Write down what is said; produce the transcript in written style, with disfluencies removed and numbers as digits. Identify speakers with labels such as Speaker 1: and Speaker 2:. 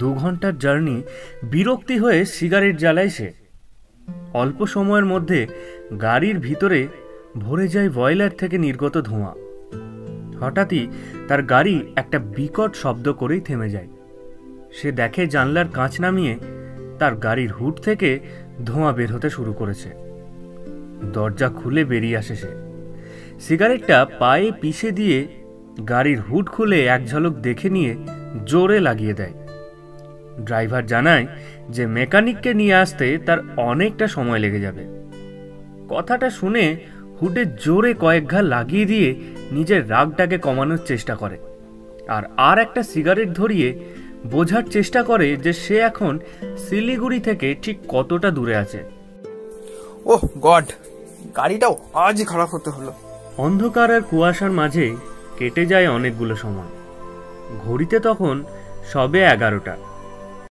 Speaker 1: 2 ঘন্টার জার্নি বিরক্তি হয়ে সিগারেট জ্বালায় সে। অল্প সময়ের মধ্যে গাড়ির ভিতরে ভরে যায় বয়লার থেকে নির্গত ধোঁয়া। হঠাৎই তার গাড়ি একটা বিকট শব্দ করেই থেমে যায়। সে দেখে জানলার কাঁচ নামিয়ে তার গাড়ির হুড থেকে ধোঁয়া বের হতে শুরু করেছে। দরজা খুলে বেরিয়ে আসে সে। সিগারেটটা পায়ে পিষে দিয়ে গাড়ির হুড খুলে এক ঝলক দেখে নিয়ে জোরে লাগিয়ে দেয়। ড্রাইভার জানায় যে মেকানিককে নিয়ে আসতে তার অনেকটা সময় লেগে যাবে। কথাটা শুনে হুডে জোরে কয়েক ঘা লাগিয়ে দিয়ে নিজের রাগটাকে কমানোর চেষ্টা করে আর একটা সিগারেট ধরিয়ে বোঝার চেষ্টা করে যে সে এখন শিলিগুড়ি থেকে ঠিক কতটা দূরে আছে।
Speaker 2: ওহ গড, গাড়িটাও আজই খারাপ হতে হলো।
Speaker 1: অন্ধকার আর কুয়াশার মাঝে কেটে যায় অনেকগুলো সময়। ঘড়িতে তখন সবে 11টা।